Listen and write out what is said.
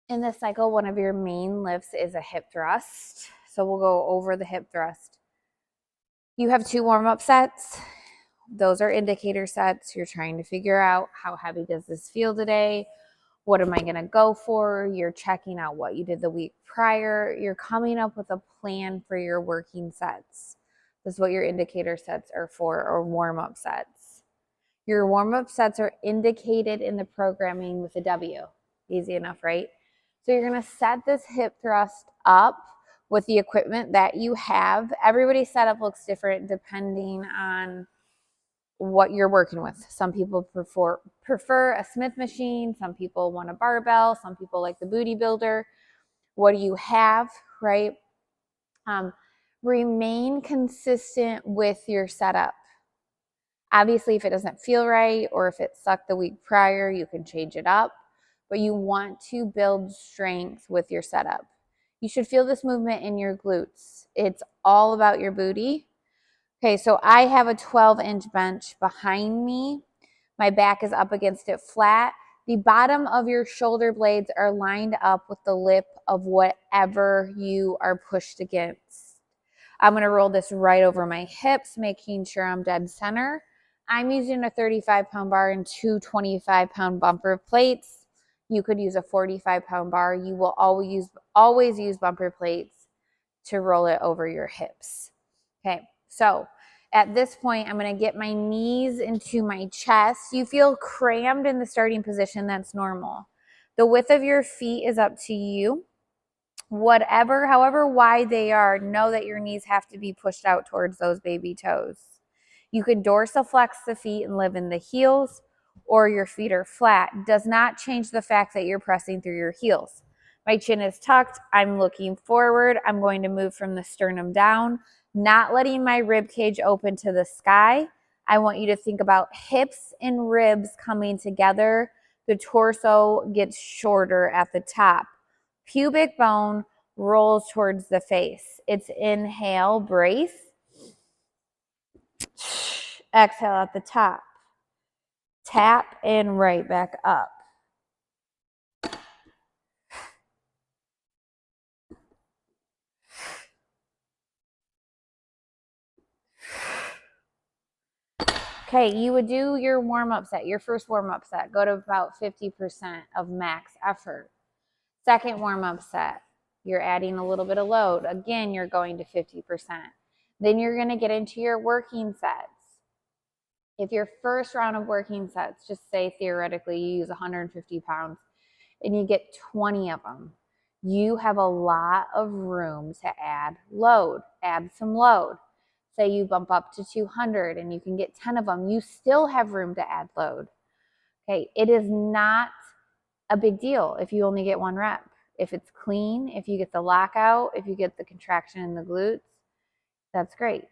In this cycle, one of your main lifts is a hip thrust. So we'll go over the hip thrust. You have 2 warm-up sets. Those are indicator sets. You're trying to figure out how heavy does this feel today? What am I going to go for? You're checking out what you did the week prior. You're coming up with a plan for your working sets. This is what your indicator sets are for, or warm-up sets. Your warm-up sets are indicated in the programming with a W. Easy enough, right? So you're going to set this hip thrust up with the equipment that you have. Everybody's setup looks different depending on what you're working with. Some people prefer a Smith machine. Some people want a barbell. Some people like the Booty Builder. What do you have, right? Remain consistent with your setup. Obviously, if it doesn't feel right or if it sucked the week prior, you can change it up. But you want to build strength with your setup. You should feel this movement in your glutes. It's all about your booty. Okay, so I have a 12-inch bench behind me. My back is up against it flat. The bottom of your shoulder blades are lined up with the lip of whatever you are pushed against. I'm going to roll this right over my hips, making sure I'm dead center. I'm using a 35-pound bar and 2 25-pound bumper plates. You could use a 45-pound bar. You will always use bumper plates to roll it over your hips. Okay, so at this point, I'm going to get my knees into my chest. You feel crammed in the starting position. That's normal. The width of your feet is up to you. However wide they are, know that your knees have to be pushed out towards those baby toes. You can dorsiflex the feet and live in the heels, or your feet are flat. Does not change the fact that you're pressing through your heels. My chin is tucked. I'm looking forward. I'm going to move from the sternum down, not letting my rib cage open to the sky. I want you to think about hips and ribs coming together. The torso gets shorter at the top. Pubic bone rolls towards the face. It's inhale, brace. Exhale at the top. Tap and right back up. Okay, you would do your warm-up set, your first warm-up set. Go to about 50% of max effort. Second warm-up set, you're adding a little bit of load. Again, you're going to 50%. Then you're going to get into your working sets. If your first round of working sets, just say theoretically you use 150 pounds and you get 20 of them, you have a lot of room to add load, add some load. Say you bump up to 200 and you can get 10 of them, you still have room to add load. Okay, it is not a big deal if you only get 1 rep. If it's clean, if you get the lockout, if you get the contraction in the glutes, that's great.